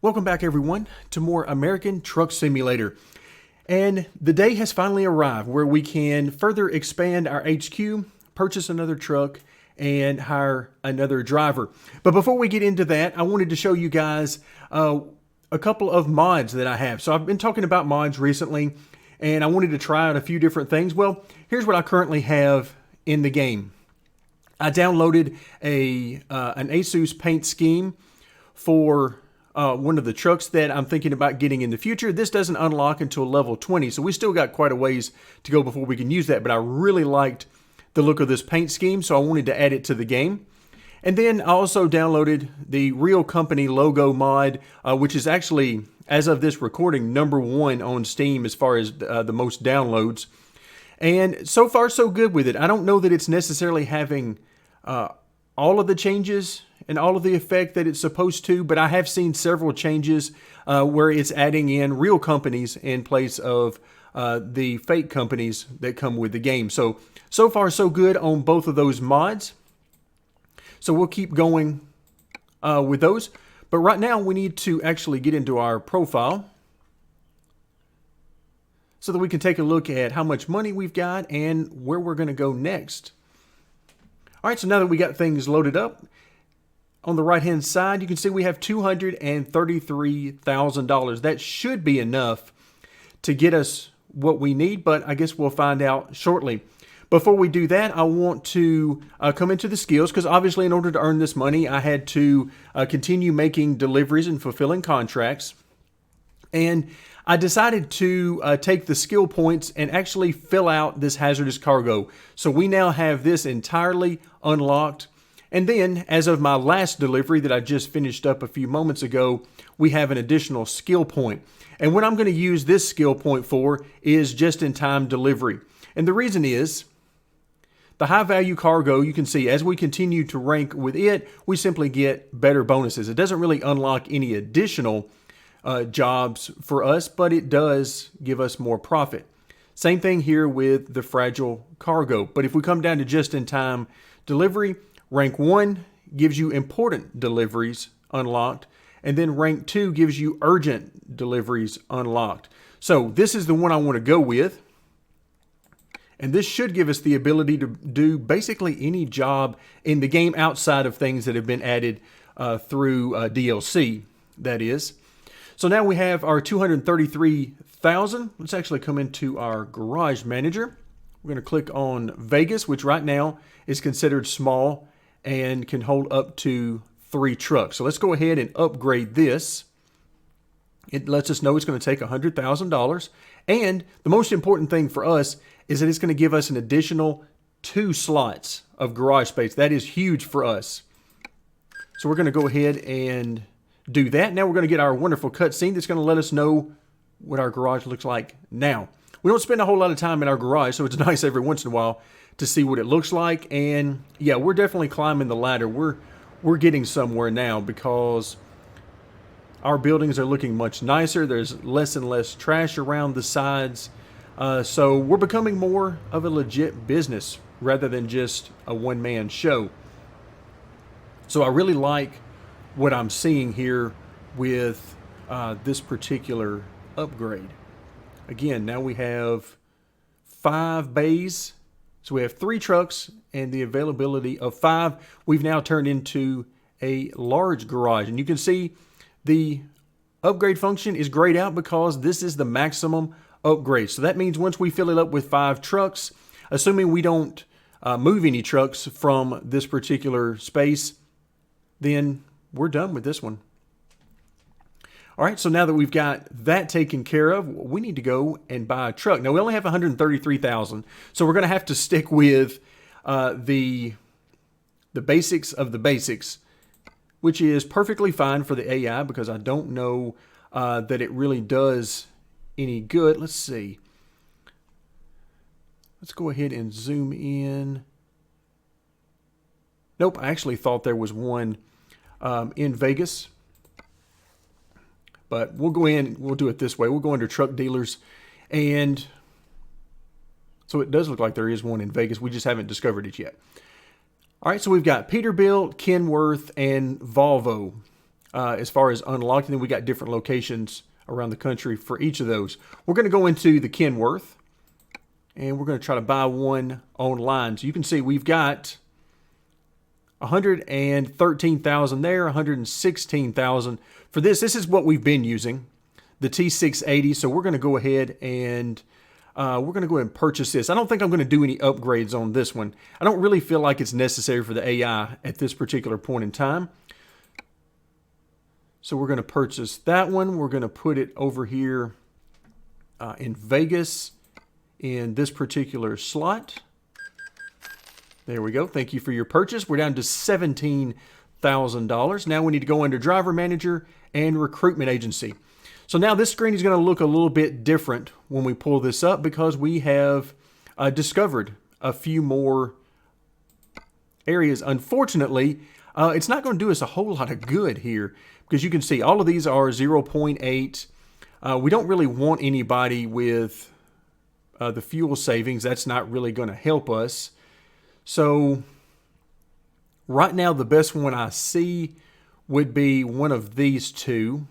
Welcome back, everyone, to more American Truck Simulator. And the day has finally arrived where we can further expand our HQ, purchase another truck, and hire another driver. But before we get into that, I wanted to show you guys a couple of mods that I have. So I've been talking about mods recently, and I wanted to try out a few different things. Well, here's what I currently have in the game. I downloaded an ASUS paint scheme for one of the trucks that I'm thinking about getting in the future. This doesn't unlock until level 20, so we still got quite a ways to go before we can use that, but I really liked the look of this paint scheme, so I wanted to add it to the game. And then I also downloaded the Real Company logo mod, which is actually, as of this recording, #1 on Steam as far as the most downloads. And so far, so good with it. I don't know that it's necessarily having all of the changes and all of the effect that it's supposed to, but I have seen several changes where it's adding in real companies in place of the fake companies that come with the game. So far so good on both of those mods. So we'll keep going with those. But right now we need to actually get into our profile so that we can take a look at how much money we've got and where we're going to go next. All right, so now that we got things loaded up, on the right-hand side, you can see we have $233,000. That should be enough to get us what we need, but I guess we'll find out shortly. Before we do that, I want to come into the skills, because obviously in order to earn this money, I had to continue making deliveries and fulfilling contracts. And I decided to take the skill points and actually fill out this hazardous cargo. So we now have this entirely unlocked. And then, as of my last delivery that I just finished up a few moments ago, we have an additional skill point. And what I'm going to use this skill point for is just-in-time delivery. And the reason is, the high-value cargo, you can see, as we continue to rank with it, we simply get better bonuses. It doesn't really unlock any additional jobs for us, but it does give us more profit. Same thing here with the fragile cargo. But if we come down to just-in-time delivery, rank 1 gives you important deliveries unlocked, and then rank 2 gives you urgent deliveries unlocked. So this is the one I want to go with, and this should give us the ability to do basically any job in the game outside of things that have been added through DLC, that is. So now we have our $233,000. Let's actually come into our garage manager. We're going to click on Vegas, which right now is considered small and can hold up to 3 trucks. So let's go ahead and upgrade this. It lets us know it's going to take $100,000. And the most important thing for us is that it's going to give us an additional 2 slots of garage space. That is huge for us. So we're going to go ahead and do that. Now we're going to get our wonderful cutscene that's going to let us know what our garage looks like now. We don't spend a whole lot of time in our garage, so it's nice every once in a while to see what it looks like. And yeah, we're definitely climbing the ladder. We're getting somewhere now because our buildings are looking much nicer. There's less and less trash around the sides. So we're becoming more of a legit business rather than just a one-man show. So I really like what I'm seeing here with this particular upgrade. Again, now we have 5 bays. So we have 3 trucks and the availability of 5. We've now turned into a large garage. And you can see the upgrade function is grayed out because this is the maximum upgrade. So that means once we fill it up with 5 trucks, assuming we don't move any trucks from this particular space, then we're done with this one. All right, so now that we've got that taken care of, we need to go and buy a truck. Now, we only have $133,000, so we're going to have to stick with the basics of the basics, which is perfectly fine for the AI because I don't know that it really does any good. Let's see. Let's go ahead and zoom in. Nope, I actually thought there was one in Vegas. But we'll go in, we'll do it this way. We'll go under truck dealers. And so it does look like there is one in Vegas. We just haven't discovered it yet. All right, so we've got Peterbilt, Kenworth, and Volvo. as far as unlocked. And then we got different locations around the country for each of those. We're going to go into the Kenworth, and we're going to try to buy one online. So you can see we've got 113,000 there, 116,000 for this. This is what we've been using, the T680. So we're going to go ahead and purchase this. I don't think I'm going to do any upgrades on this one. I don't really feel like it's necessary for the AI at this particular point in time. So we're going to purchase that one. We're going to put it over here in Vegas in this particular slot. There we go. Thank you for your purchase. We're down to $17,000. Now we need to go under Driver Manager and Recruitment Agency. So now this screen is going to look a little bit different when we pull this up because we have discovered a few more areas. Unfortunately, it's not going to do us a whole lot of good here because you can see all of these are 0.8. We don't really want anybody with the fuel savings. That's not really going to help us. So right now, the best one I see would be one of these two,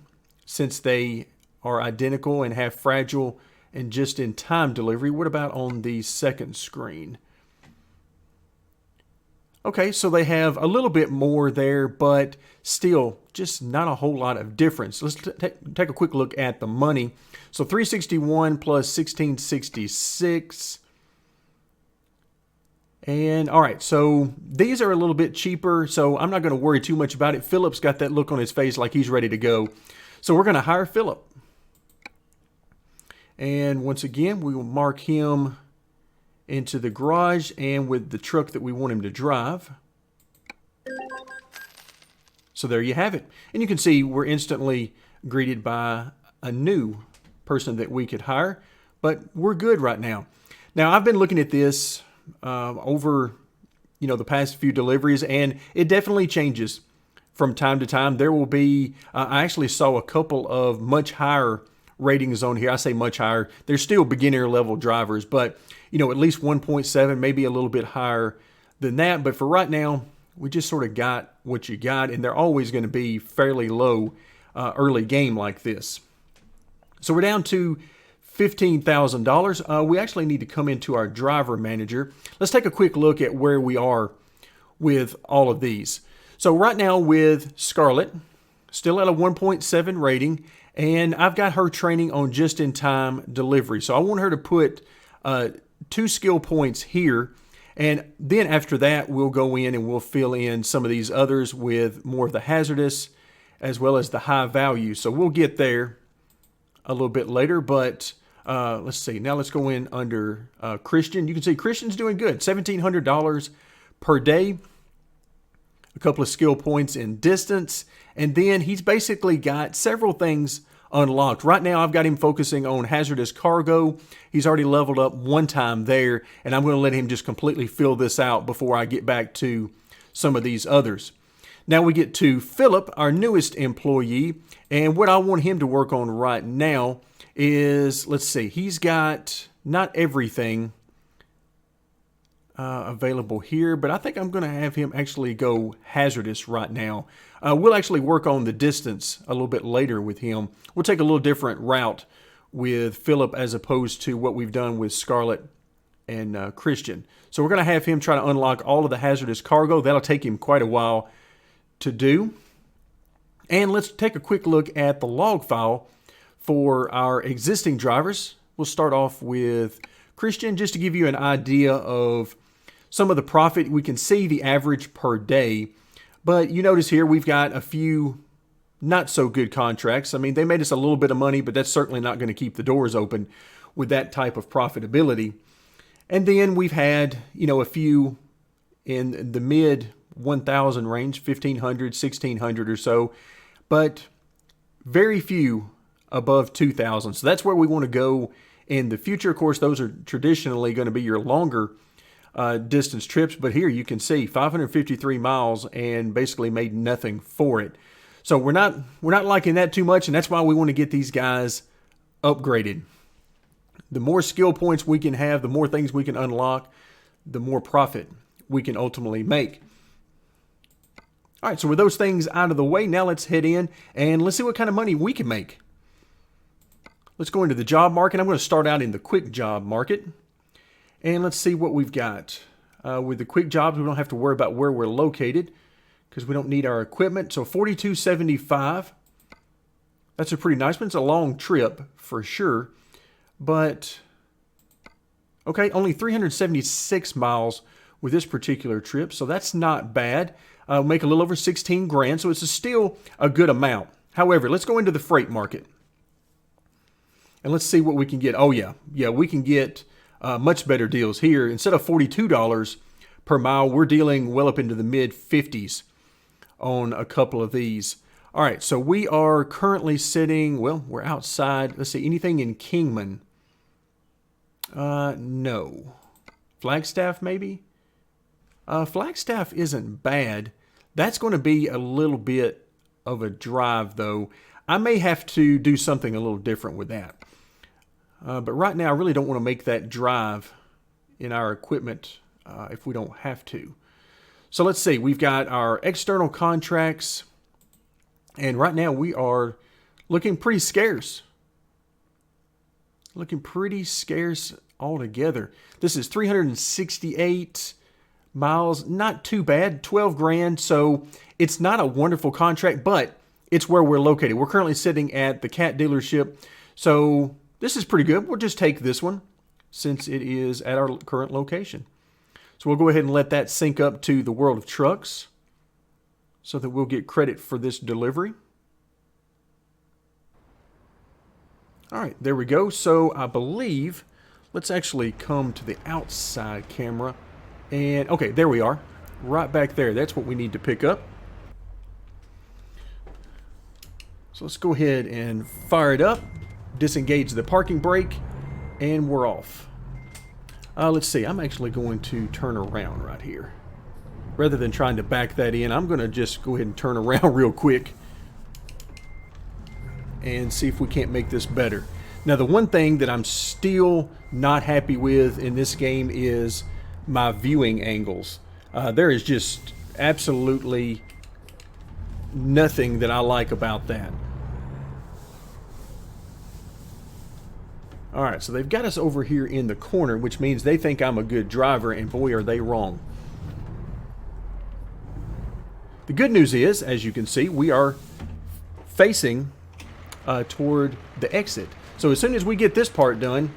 since they are identical and have fragile and just-in-time delivery. What about on the second screen? Okay, so they have a little bit more there, but still just not a whole lot of difference. Let's take a quick look at the money. So 361 plus 1666. And all right, so these are a little bit cheaper, so I'm not going to worry too much about it. Philip's got that look on his face like he's ready to go. So we're going to hire Philip. And once again, we will mark him into the garage and with the truck that we want him to drive. So there you have it. And you can see we're instantly greeted by a new person that we could hire, but we're good right now. Now, I've been looking at this over, the past few deliveries, and it definitely changes from time to time. There will be, I actually saw a couple of much higher ratings on here. I say much higher. They're still beginner level drivers, but, at least 1.7, maybe a little bit higher than that. But for right now, we just sort of got what you got, and they're always going to be fairly low early game like this. So we're down to $15,000. We actually need to come into our driver manager. Let's take a quick look at where we are with all of these. So right now with Scarlett, still at a 1.7 rating, and I've got her training on just-in-time delivery. So I want her to put 2 skill points here, and then after that we'll go in and we'll fill in some of these others with more of the hazardous as well as the high value. So we'll get there a little bit later, but let's see. Now let's go in under Christian. You can see Christian's doing good. $1,700 per day. A couple of skill points in distance. And then he's basically got several things unlocked. Right now I've got him focusing on hazardous cargo. He's already leveled up one time there. And I'm going to let him just completely fill this out before I get back to some of these others. Now we get to Philip, our newest employee. And what I want him to work on right now is, let's see, he's got not everything available here, but I think I'm going to have him actually go hazardous right now. We'll actually work on the distance a little bit later with him. We'll take a little different route with Philip as opposed to what we've done with Scarlett and Christian. So we're going to have him try to unlock all of the hazardous cargo. That'll take him quite a while to do. And let's take a quick look at the log file for our existing drivers. We'll start off with Christian just to give you an idea of some of the profit. We can see the average per day, but you notice here we've got a few not so good contracts. I mean, they made us a little bit of money, but that's certainly not going to keep the doors open with that type of profitability. And then we've had, a few in the mid 1,000 range, 1,500, 1,600 or so, but very few above 2,000. So that's where we want to go in the future. Of course, those are traditionally going to be your longer distance trips, but here you can see 553 miles and basically made nothing for it. So we're not liking that too much, and that's why we want to get these guys upgraded. The more skill points we can have, the more things we can unlock, the more profit we can ultimately make. All right, so with those things out of the way, now let's head in and let's see what kind of money we can make. Let's go into the job market. I'm going to start out in the quick job market. And let's see what we've got. With the quick jobs, we don't have to worry about where we're located because we don't need our equipment. So $42.75. That's a pretty nice one. It's a long trip for sure. But, okay, only 376 miles with this particular trip. So that's not bad. Make a little over 16 grand. So it's still a good amount. However, let's go into the freight market. And let's see what we can get. Oh, yeah. Yeah, we can get much better deals here. Instead of $42 per mile, we're dealing well up into the mid-50s on a couple of these. All right, so we are currently sitting, well, we're outside. Let's see, anything in Kingman? No. Flagstaff, maybe? Flagstaff isn't bad. That's going to be a little bit of a drive, though. I may have to do something a little different with that. But right now, I really don't want to make that drive in our equipment if we don't have to. So let's see. We've got our external contracts. And right now, we are looking pretty scarce. Looking pretty scarce altogether. This is 368 miles. Not too bad. 12 grand. So it's not a wonderful contract, but it's where we're located. We're currently sitting at the cat dealership. So this is pretty good. We'll just take this one since it is at our current location. So we'll go ahead and let that sync up to the World of Trucks so that we'll get credit for this delivery. All right, there we go. So I believe, let's actually come to the outside camera. And okay, there we are. Right back there. That's what we need to pick up. So let's go ahead and fire it up. Disengage the parking brake, and we're off. Let's see, I'm actually going to turn around right here. Rather than trying to back that in, I'm going to just go ahead and turn around real quick and see if we can't make this better. Now, the one thing that I'm still not happy with in this game is my viewing angles. There is just absolutely nothing that I like about that. All right, so they've got us over here in the corner, which means they think I'm a good driver, and boy, are they wrong. The good news is, as you can see, we are facing toward the exit. So as soon as we get this part done,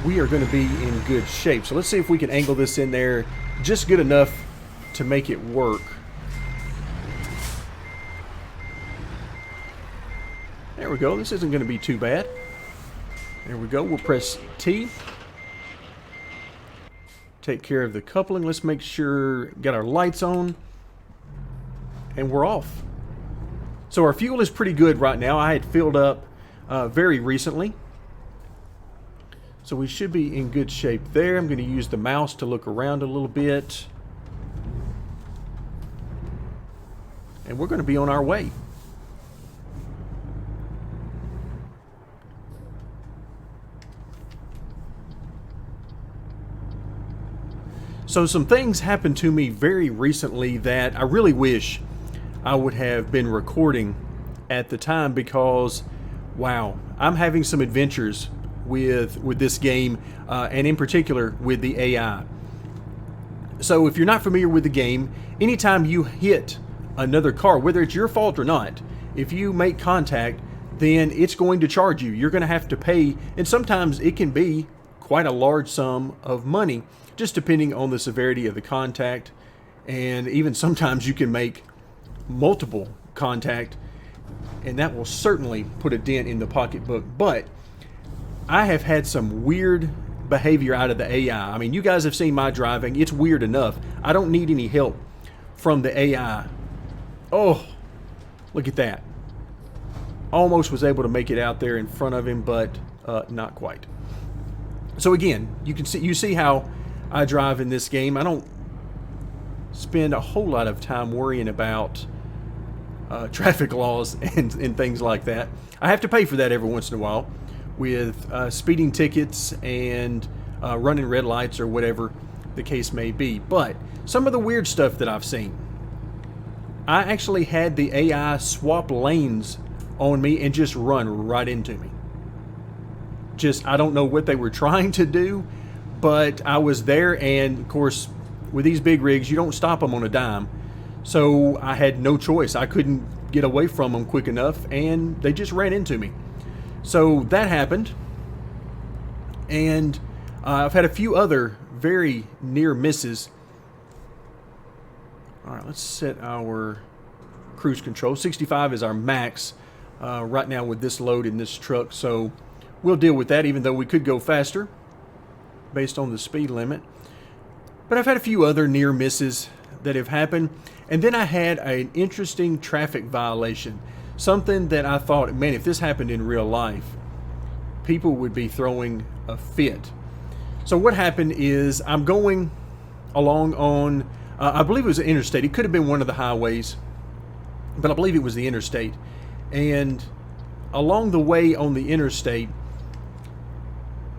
we are going to be in good shape. So let's see if we can angle this in there just good enough to make it work. There we go. This isn't going to be too bad. There we go. We'll press T. Take care of the coupling. Let's make sure, got our lights on. And we're off. So our fuel is pretty good right now. I had filled up very recently. So we should be in good shape there. I'm going to use the mouse to look around a little bit. And we're going to be on our way. So some things happened to me very recently that I really wish I would have been recording at the time because, wow, I'm having some adventures with this game and in particular with the AI. So if you're not familiar with the game, anytime you hit another car, whether it's your fault or not, if you make contact, then it's going to charge you. You're going to have to pay, and sometimes it can be quite a large sum of money, just depending on the severity of the contact. And even sometimes you can make multiple contact, and that will certainly put a dent in the pocketbook. But I have had some weird behavior out of the AI. I mean, you guys have seen my driving. It's weird enough. I don't need any help from the AI. Oh, look at that. Almost was able to make it out there in front of him, but not quite. So again, you see how I drive in this game. I don't spend a whole lot of time worrying about traffic laws and things like that. I have to pay for that every once in a while with speeding tickets and running red lights or whatever. the case may be. But some of the weird stuff that I've seen, I actually had the AI swap lanes on me and just run right into me. I don't know what they were trying to do, but I was there, and of course, with these big rigs, you don't stop them on a dime. So I had no choice. I couldn't get away from them quick enough, and they just ran into me. So that happened. And I've had a few other very near misses. All right, let's set our cruise control. 65 is our max right now with this load in this truck. So we'll deal with that, even though we could go faster based on the speed limit. But I've had a few other near misses that have happened. And then I had an interesting traffic violation. Something that I thought, man, if this happened in real life, people would be throwing a fit. So what happened is I'm going along on, I believe it was an interstate. It could have been one of the highways, but I believe it was the interstate. And along the way on the interstate,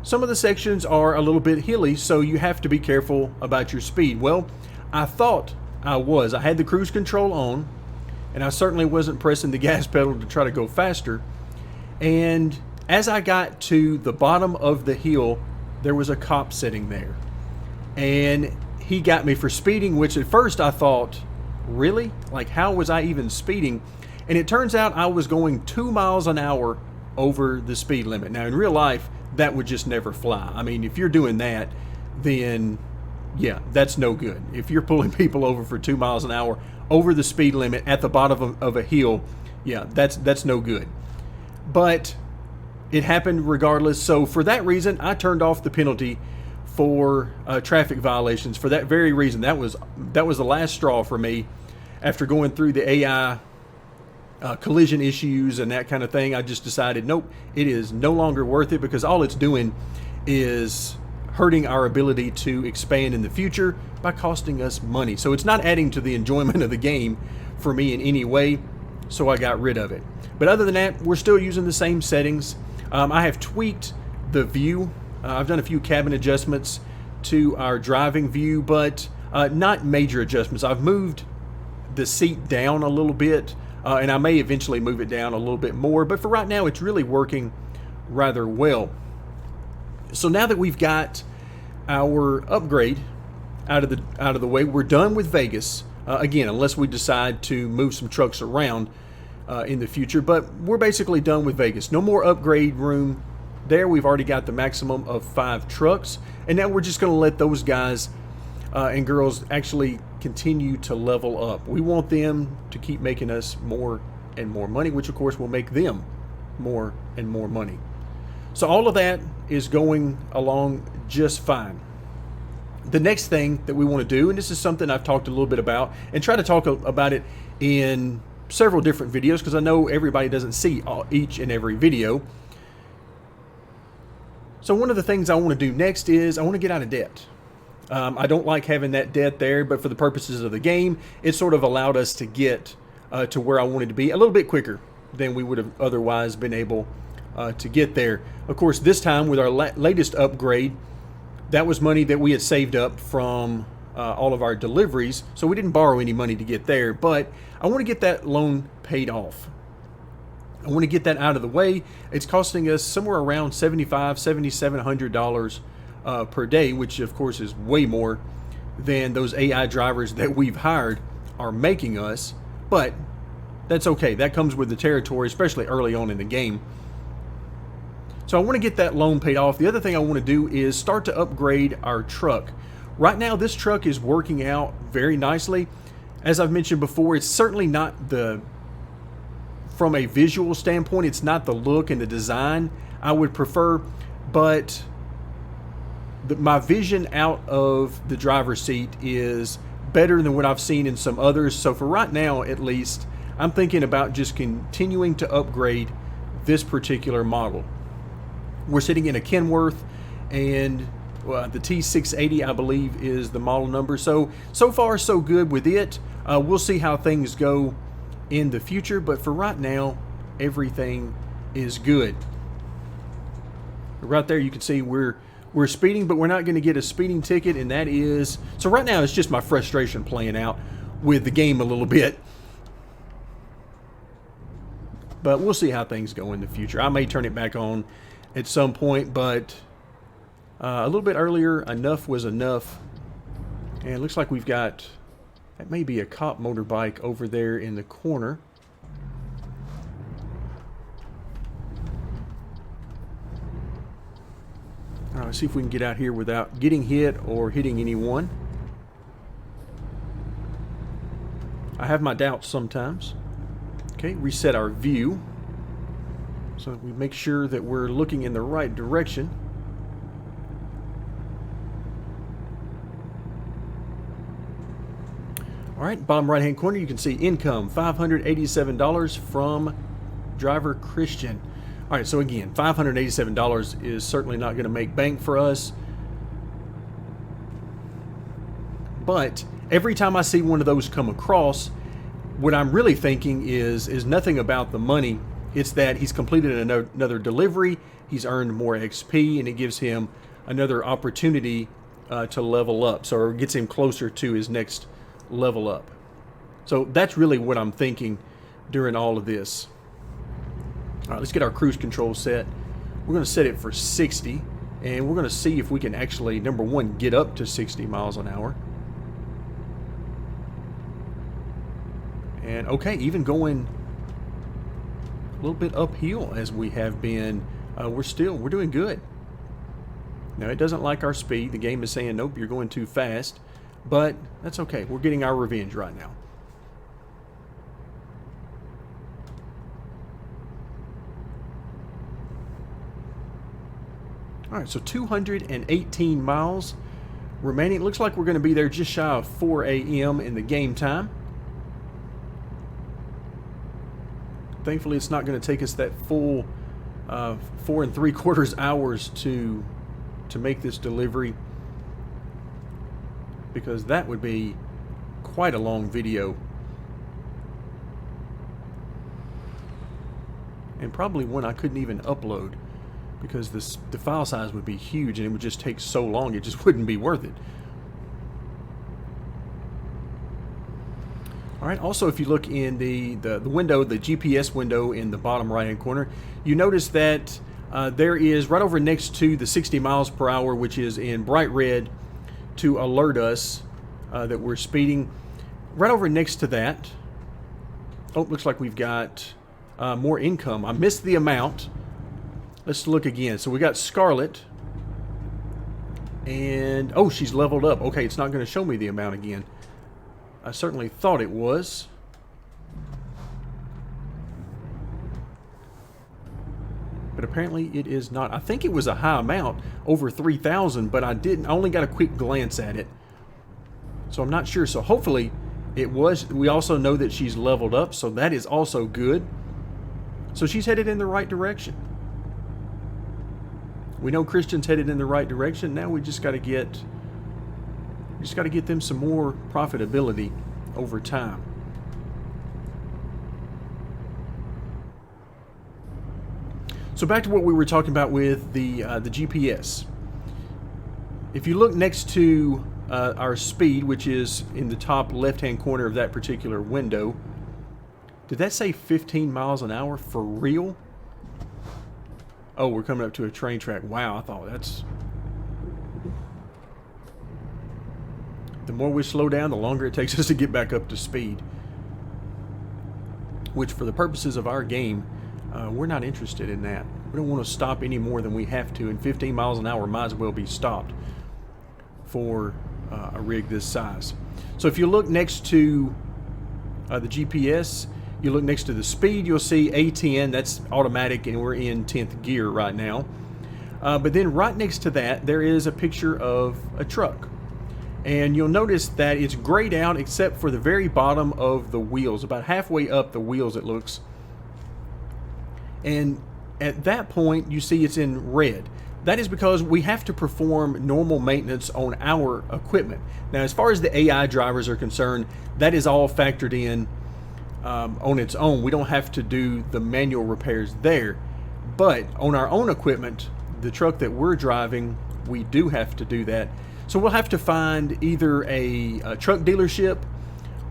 some of the sections are a little bit hilly, so you have to be careful about your speed. Well, I thought I was. I had the cruise control on, and I certainly wasn't pressing the gas pedal to try to go faster. And as I got to the bottom of the hill, there was a cop sitting there. And he got me for speeding, which at first I thought, really? Like, how was I even speeding? And it turns out I was going 2 miles an hour over the speed limit. Now, in real life, that would just never fly. I mean, if you're doing that, then yeah, that's no good. If you're pulling people over for 2 miles an hour over the speed limit at the bottom of a hill, yeah, that's no good. But it happened regardless. So for that reason, I turned off the penalty for traffic violations for that very reason. That was the last straw for me. After going through the AI collision issues and that kind of thing, I just decided, nope, it is no longer worth it, because all it's doing is hurting our ability to expand in the future by costing us money. So it's not adding to the enjoyment of the game for me in any way, so I got rid of it. But other than that, we're still using the same settings. I have tweaked the view. I've done a few cabin adjustments to our driving view, but not major adjustments. I've moved the seat down a little bit, and I may eventually move it down a little bit more, but for right now, it's really working rather well. So now that we've got our upgrade out of the way, we're done with Vegas. Again, unless we decide to move some trucks around in the future, but we're basically done with Vegas. No more upgrade room there. We've already got the maximum of 5 trucks, and now we're just going to let those guys and girls actually continue to level up. We want them to keep making us more and more money, which of course will make them more and more money. So all of that is going along just fine. The next thing that we want to do, and this is something I've talked a little bit about and try to talk about it in several different videos, because I know everybody doesn't see each and every video. So one of the things I want to do next is I want to get out of debt. I don't like having that debt there, but for the purposes of the game, it sort of allowed us to get to where I wanted to be a little bit quicker than we would have otherwise been able to get there. Of course, this time with our latest upgrade, that was money that we had saved up from all of our deliveries, so we didn't borrow any money to get there, but I want to get that loan paid off. I want to get that out of the way. It's costing us somewhere around $7,700 per day, which of course is way more than those AI drivers that we've hired are making us, but that's okay. That comes with the territory, especially early on in the game. So I want to get that loan paid off. The other thing I want to do is start to upgrade our truck. Right now, this truck is working out very nicely. As I've mentioned before, it's certainly not from a visual standpoint, it's not the look and the design I would prefer, but my vision out of the driver's seat is better than what I've seen in some others. So for right now, at least, I'm thinking about just continuing to upgrade this particular model. We're sitting in a Kenworth, and the T680, I believe, is the model number. So far, so good with it. We'll see how things go in the future, but for right now, everything is good. Right there, you can see we're we're speeding, but we're not going to get a speeding ticket, and that is... So right now, it's just my frustration playing out with the game a little bit. But we'll see how things go in the future. I may turn it back on at some point, but a little bit earlier, enough was enough. And it looks like we've got... That may be a cop motorbike over there in the corner. All right, let's see if we can get out here without getting hit or hitting anyone. I have my doubts sometimes. Okay, reset our view so that we make sure that we're looking in the right direction. All right, bottom right-hand corner, you can see income, $587 from driver Christian. All right, so again, $587 is certainly not going to make bank for us. But every time I see one of those come across, what I'm really thinking is nothing about the money. It's that he's completed another delivery, he's earned more XP, and it gives him another opportunity to level up. So it gets him closer to his next level up. So that's really what I'm thinking during all of this. All right, let's get our cruise control set. We're going to set it for 60, and we're going to see if we can actually, number one, get up to 60 miles an hour. And okay, even going a little bit uphill as we have been, we're doing good. Now, it doesn't like our speed. The game is saying, nope, you're going too fast. But that's okay. We're getting our revenge right now. All right, so 218 miles remaining. It looks like we're going to be there just shy of 4 a.m. in the game time. Thankfully, it's not going to take us that full 4 3/4 hours to make this delivery, because that would be quite a long video. And probably one I couldn't even upload, because the file size would be huge and it would just take so long, it just wouldn't be worth it. All right, also if you look in the window, the GPS window in the bottom right hand corner, you notice that there is right over next to the 60 miles per hour, which is in bright red to alert us that we're speeding. Right over next to that, oh, looks like we've got more income. I missed the amount. Let's look again. So we got Scarlett, and oh, she's leveled up. Okay, it's not going to show me the amount again. I certainly thought it was. But apparently it is not. I think it was a high amount, over 3,000, but I only got a quick glance at it. So I'm not sure. So hopefully it was. We also know that she's leveled up, so that is also good. So she's headed in the right direction. We know Christian's headed in the right direction. Now we just got to get them some more profitability over time. So back to what we were talking about with the GPS. If you look next to our speed, which is in the top left-hand corner of that particular window, did that say 15 miles an hour for real? Oh, we're coming up to a train track. Wow, I thought that's... The more we slow down, the longer it takes us to get back up to speed. Which, for the purposes of our game, we're not interested in that. We don't want to stop any more than we have to, and 15 miles an hour might as well be stopped for a rig this size. So if you look next to the GPS, you look next to the speed, you'll see A10, that's automatic, and we're in 10th gear right now. But then right next to that, there is a picture of a truck. And you'll notice that it's grayed out except for the very bottom of the wheels, about halfway up the wheels it looks. And at that point, you see it's in red. That is because we have to perform normal maintenance on our equipment. Now, as far as the AI drivers are concerned, that is all factored in on its own. We don't have to do the manual repairs there. But on our own equipment, the truck that we're driving, we do have to do that. So we'll have to find either a truck dealership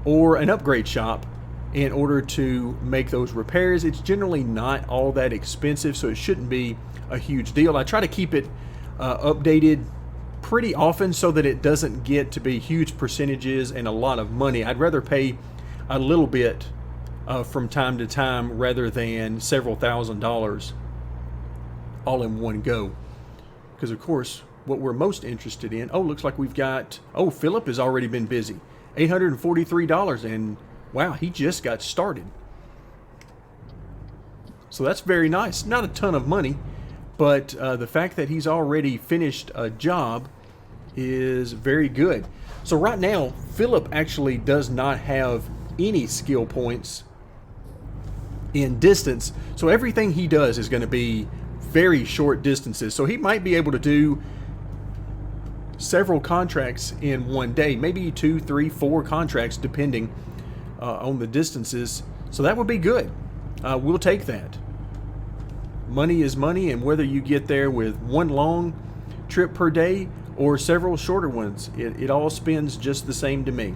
or an upgrade shop in order to make those repairs. It's generally not all that expensive, so it shouldn't be a huge deal. I try to keep it updated pretty often so that it doesn't get to be huge percentages and a lot of money. I'd rather pay a little bit from time to time rather than several $1,000s all in one go. Because of course, what we're most interested in, looks like we've got, Philip has already been busy. $843, and wow, he just got started. So that's very nice. Not a ton of money, but the fact that he's already finished a job is very good. So right now, Philip actually does not have any skill points in distance. So everything he does is going to be very short distances. So he might be able to do several contracts in one day, maybe 2, 3, 4 contracts, depending on the distances. So that would be good. We'll take that. Money is money, and whether you get there with one long trip per day or several shorter ones, it all spends just the same to me.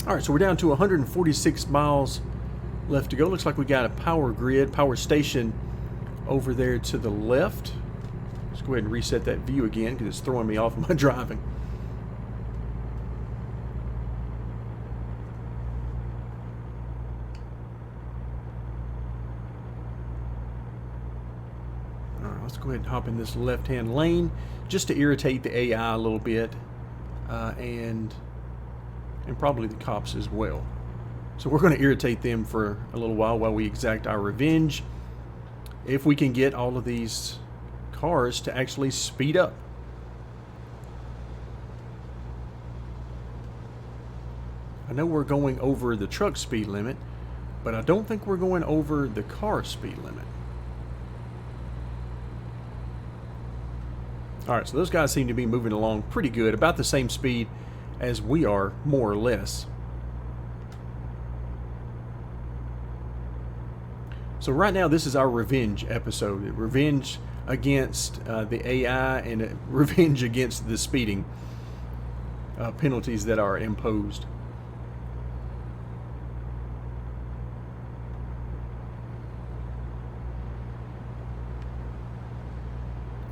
All right, so we're down to 146 miles left to go. Looks like we got a power station over there to the left. Let's go ahead and reset that view again because it's throwing me off my driving. All right, let's go ahead and hop in this left-hand lane just to irritate the AI a little bit, and probably the cops as well. So we're going to irritate them for a little while we exact our revenge, if we can get all of these cars to actually speed up. I know we're going over the truck speed limit, but I don't think we're going over the car speed limit. All right, so those guys seem to be moving along pretty good, about the same speed as we are, more or less. So right now, this is our revenge episode. Revenge against the AI and revenge against the speeding penalties that are imposed.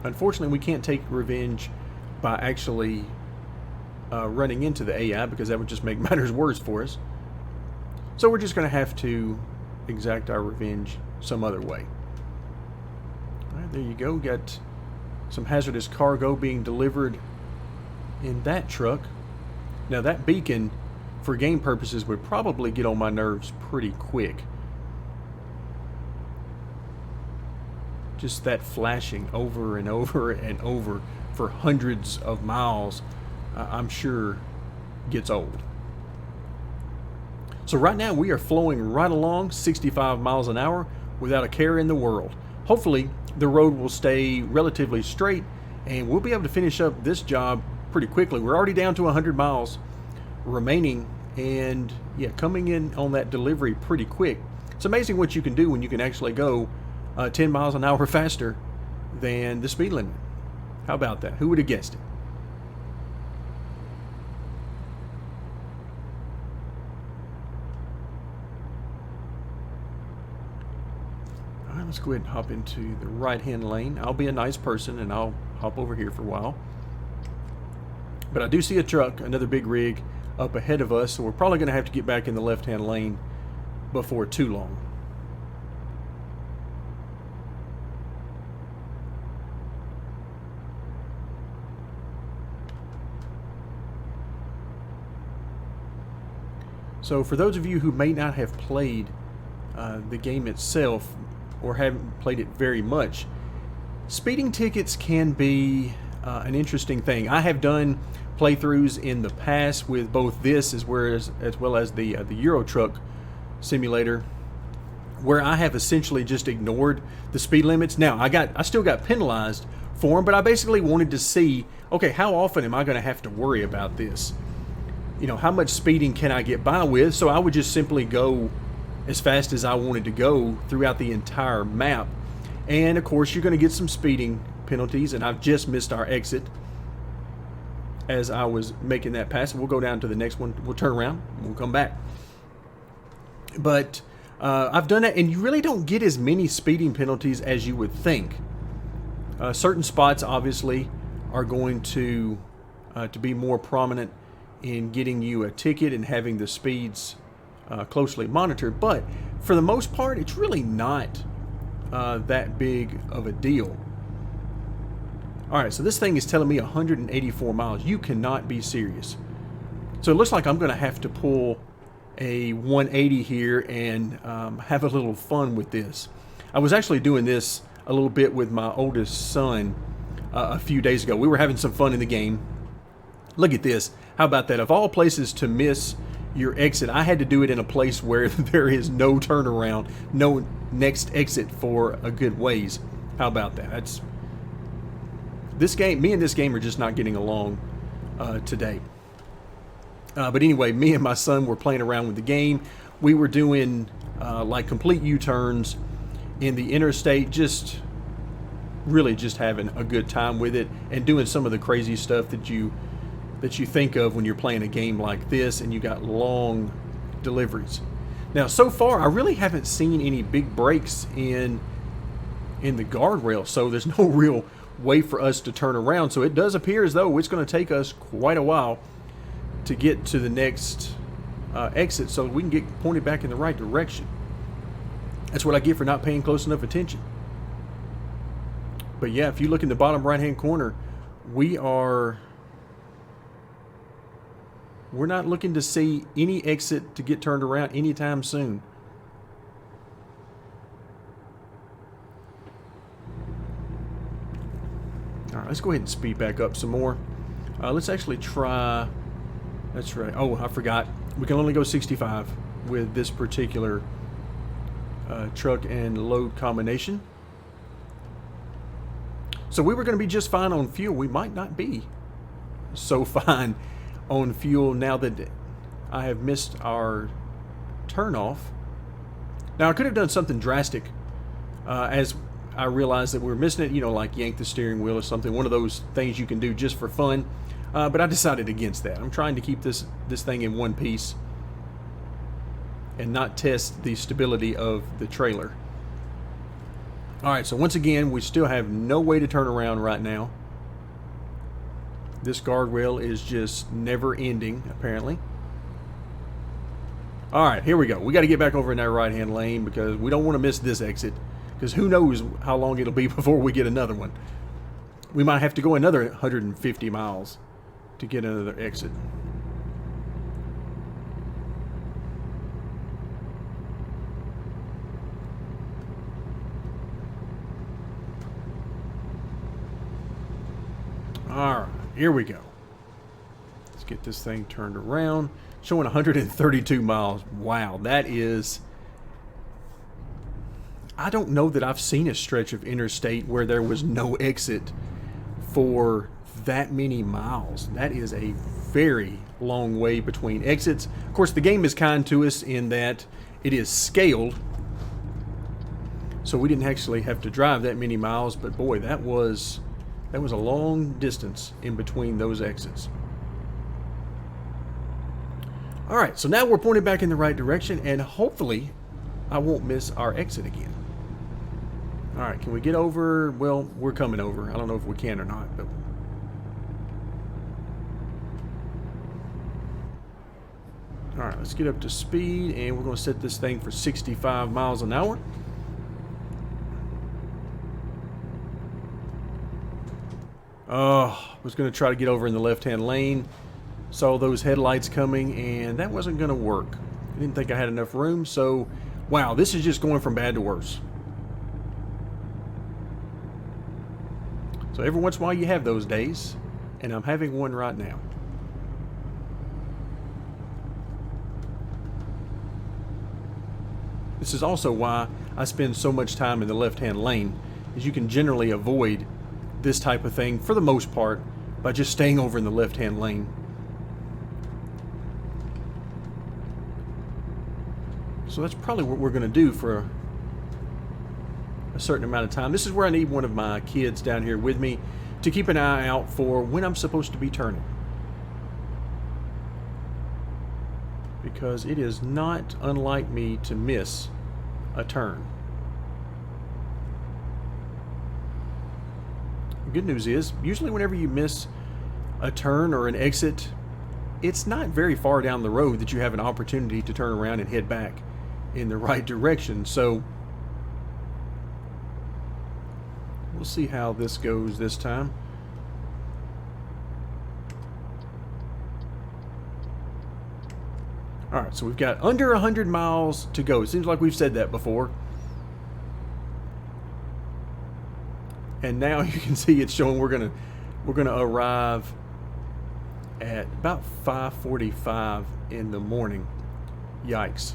Unfortunately, we can't take revenge by actually running into the AI, because that would just make matters worse for us. So we're just going to have to exact our revenge some other way. All right, there you go. Got some hazardous cargo being delivered in that truck. Now that beacon, for game purposes, would probably get on my nerves pretty quick. Just that flashing over and over and over for hundreds of miles, I'm sure gets old. So right now we are flowing right along 65 miles an hour without a care in the world. Hopefully the road will stay relatively straight and we'll be able to finish up this job pretty quickly. We're already down to 100 miles remaining, and yeah, coming in on that delivery pretty quick. It's amazing what you can do when you can actually go 10 miles an hour faster than the speed limit. How about that? Who would have guessed it? All right, let's go ahead and hop into the right-hand lane. I'll be a nice person and I'll hop over here for a while. But I do see a truck, another big rig, up ahead of us, so we're probably going to have to get back in the left-hand lane before too long. So for those of you who may not have played the game itself, or haven't played it very much, speeding tickets can be an interesting thing. I have done playthroughs in the past with both this as well as the Euro Truck Simulator, where I have essentially just ignored the speed limits. Now I still got penalized for them, but I basically wanted to see, okay, how often am I going to have to worry about this? You know, how much speeding can I get by with? So I would just simply go as fast as I wanted to go throughout the entire map. And of course, you're going to get some speeding penalties, and I've just missed our exit as I was making that pass. We'll go down to the next one. We'll turn around. We'll come back. But I've done that, and you really don't get as many speeding penalties as you would think. Certain spots, obviously, are going to be more prominent in getting you a ticket and having the speeds closely monitored. But for the most part, it's really not that big of a deal. All right, so this thing is telling me 184 miles. You cannot be serious. So it looks like I'm going to have to pull a 180 here and have a little fun with this. I was actually doing this a little bit with my oldest son a few days ago. We were having some fun in the game. Look at this. How about that? Of all places to miss your exit, I had to do it in a place where there is no turnaround, no next exit for a good ways. How about that? That's this game. Me and this game are just not getting along today. But anyway, me and my son were playing around with the game. We were doing like complete U-turns in the interstate, just really just having a good time with it and doing some of the crazy stuff that you think of when you're playing a game like this and you got long deliveries. Now, so far, I really haven't seen any big breaks in the guardrail, so there's no real way for us to turn around. So it does appear as though it's going to take us quite a while to get to the next exit so we can get pointed back in the right direction. That's what I get for not paying close enough attention. But yeah, if you look in the bottom right hand corner, we're not looking to see any exit to get turned around anytime soon. All right, let's go ahead and speed back up some more. Let's actually try. That's right. Oh, I forgot. We can only go 65 with this particular truck and load combination. So we were going to be just fine on fuel. We might not be so fine on fuel now that I have missed our turnoff. Now, I could have done something drastic as I realized that we were missing it, you know, like yank the steering wheel or something, one of those things you can do just for fun. But I decided against that. I'm trying to keep this thing in one piece and not test the stability of the trailer. All right, so once again, we still have no way to turn around right now. This guardrail is just never ending, apparently. All right, here we go. We got to get back over in that right-hand lane because we don't want to miss this exit, because who knows how long it'll be before we get another one. We might have to go another 150 miles to get another exit. All right, here we go. Let's get this thing turned around. Showing 132 miles. Wow, that is... I don't know that I've seen a stretch of interstate where there was no exit for that many miles. That is a very long way between exits. Of course, the game is kind to us in that it is scaled, so we didn't actually have to drive that many miles, but boy, that was a long distance in between those exits. All right, so now we're pointed back in the right direction, and hopefully I won't miss our exit again. All right, can we get over? Well, we're coming over. I don't know if we can or not, but... All right, let's get up to speed, and we're going to set this thing for 65 miles an hour. Oh, I was going to try to get over in the left-hand lane. Saw those headlights coming, and that wasn't going to work. I didn't think I had enough room, so wow, this is just going from bad to worse. So every once in a while you have those days, and I'm having one right now. This is also why I spend so much time in the left-hand lane, is you can generally avoid this type of thing for the most part by just staying over in the left-hand lane. So that's probably what we're going to do for a certain amount of time. This is where I need one of my kids down here with me to keep an eye out for when I'm supposed to be turning. Because it is not unlike me to miss a turn. The good news is, usually whenever you miss a turn or an exit, it's not very far down the road that you have an opportunity to turn around and head back in the right direction. So we'll see how this goes this time. All right, so we've got under 100 miles to go. It seems like we've said that before. And now you can see it's showing we're gonna arrive at about 5:45 in the morning. Yikes.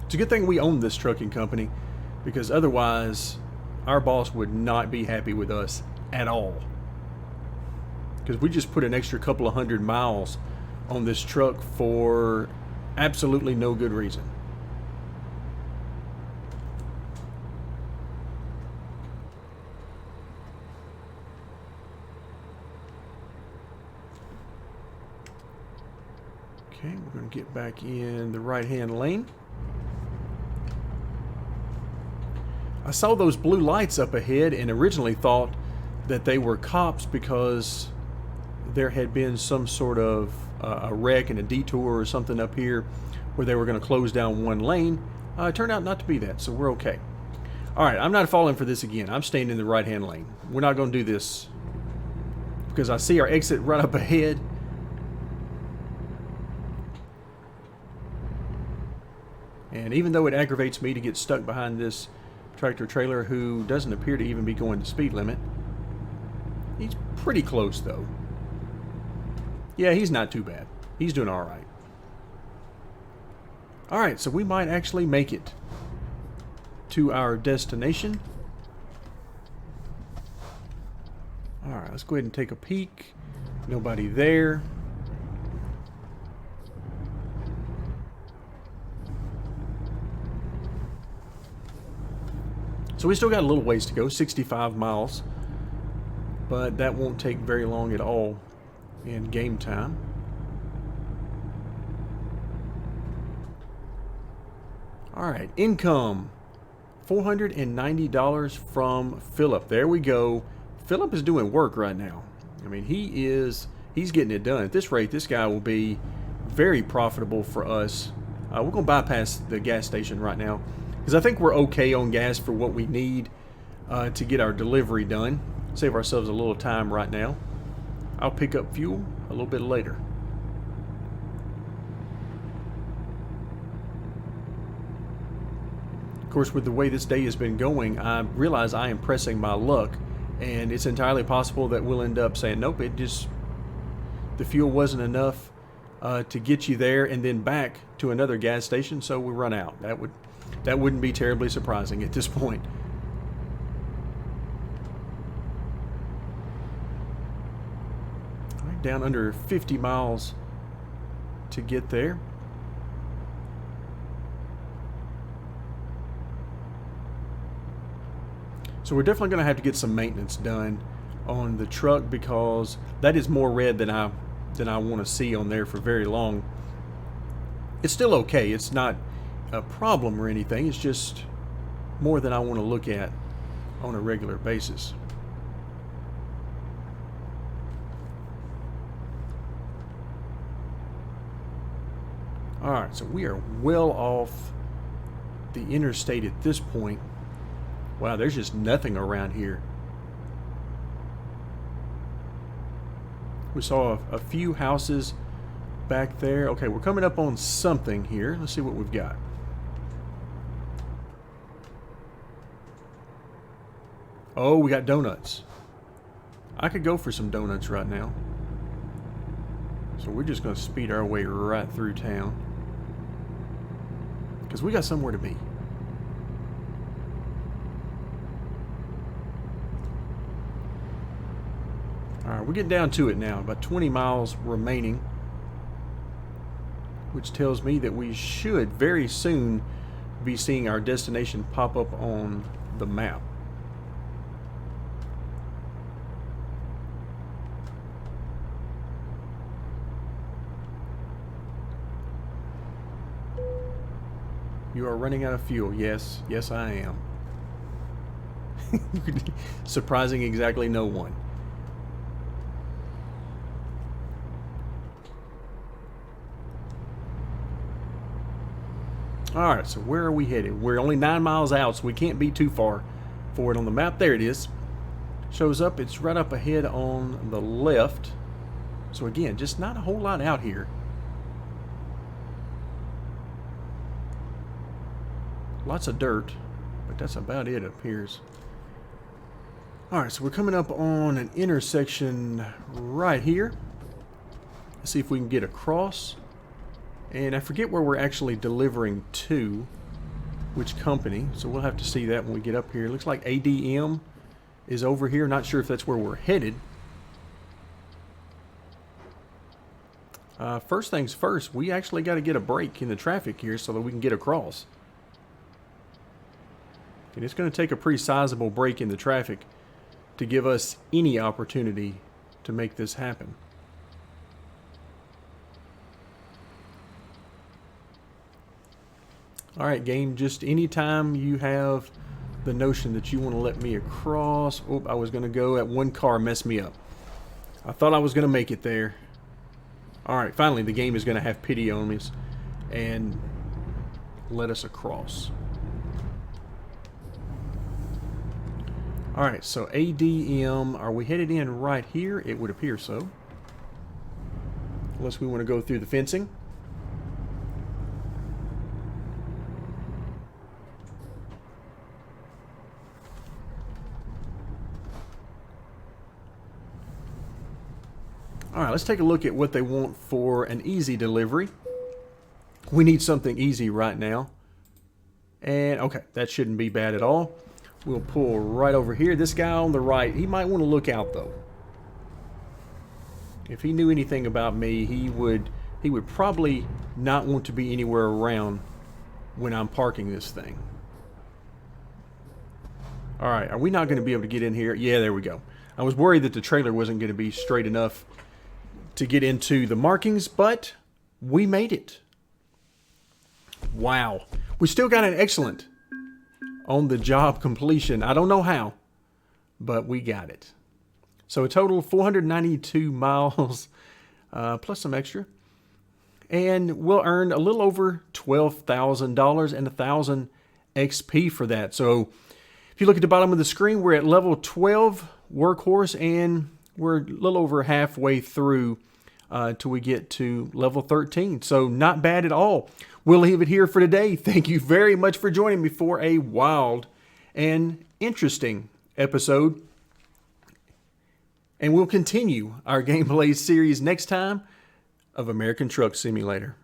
It's a good thing we own this trucking company, because otherwise our boss would not be happy with us at all. Because we just put an extra couple of 100 miles on this truck for absolutely no good reason. Okay, we're going to get back in the right-hand lane. I saw those blue lights up ahead and originally thought that they were cops because there had been some sort of a wreck and a detour or something up here where they were going to close down one lane. It turned out not to be that, so we're okay. All right, I'm not falling for this again. I'm staying in the right-hand lane. We're not going to do this because I see our exit right up ahead. And even though it aggravates me to get stuck behind this tractor trailer who doesn't appear to even be going the speed limit, he's pretty close though. Yeah, he's not too bad. He's doing all right. All right, so we might actually make it to our destination. All right, let's go ahead and take a peek. Nobody there. So we still got a little ways to go, 65 miles, but that won't take very long at all in game time. All right, income, $490 from Philip. There we go. Philip is doing work right now. I mean, he's getting it done. At this rate, this guy will be very profitable for us. We're going to bypass the gas station right now, because I think we're okay on gas for what we need to get our delivery done. Save ourselves a little time right now. I'll pick up fuel a little bit later. Of course, with the way this day has been going, I realize I am pressing my luck, and it's entirely possible that we'll end up saying, nope, the fuel wasn't enough to get you there and then back to another gas station, so we run out. That wouldn't be terribly surprising at this point. All right, down under 50 miles to get there. So we're definitely going to have to get some maintenance done on the truck, because that is more red than I want to see on there for very long. It's still okay. It's not a problem or anything. It's just more than I want to look at on a regular basis. All right, so we are well off the interstate at this point. Wow, there's just nothing around here. We saw a few houses back there. Okay, we're coming up on something here. Let's see what we've got. Oh, we got donuts. I could go for some donuts right now. So we're just going to speed our way right through town, because we got somewhere to be. Alright, we're getting down to it now. About 20 miles remaining, which tells me that we should very soon be seeing our destination pop up on the map. You are running out of fuel. Yes, yes I am. Surprising exactly no one. Alright, so where are we headed? We're only 9 miles out, so we can't be too far forward on the map. There it is. Shows up, it's right up ahead on the left. So again, just not a whole lot out here. Lots of dirt, but that's about it, it appears. Alright, so we're coming up on an intersection right here. Let's see if we can get across. And I forget where we're actually delivering to, which company, so we'll have to see that when we get up here. It looks like ADM is over here. Not sure if that's where we're headed. First things first, we actually got to get a break in the traffic here so that we can get across. And it's going to take a pretty sizable break in the traffic to give us any opportunity to make this happen. Alright game, just anytime you have the notion that you want to let me across. Oh, I was going to go at one car, messed me up. I thought I was going to make it there. Alright, finally the game is going to have pity on us and let us across. Alright, so ADM, are we headed in right here? It would appear so. Unless we want to go through the fencing. Alright, let's take a look at what they want for an easy delivery. We need something easy right now. And, okay, that shouldn't be bad at all. We'll pull right over here. This guy on the right, he might want to look out, though. If he knew anything about me, he would probably not want to be anywhere around when I'm parking this thing. Alright, are we not going to be able to get in here? Yeah, there we go. I was worried that the trailer wasn't going to be straight enough to get into the markings, but we made it. Wow. We still got an excellent on the job completion. I don't know how, but we got it. So a total of 492 miles plus some extra. And we'll earn a little over $12,000 and 1,000 XP for that. So if you look at the bottom of the screen, we're at level 12 workhorse, and we're a little over halfway through till we get to level 13. So not bad at all. We'll leave it here for today. Thank you very much for joining me for a wild and interesting episode. And we'll continue our gameplay series next time of American Truck Simulator.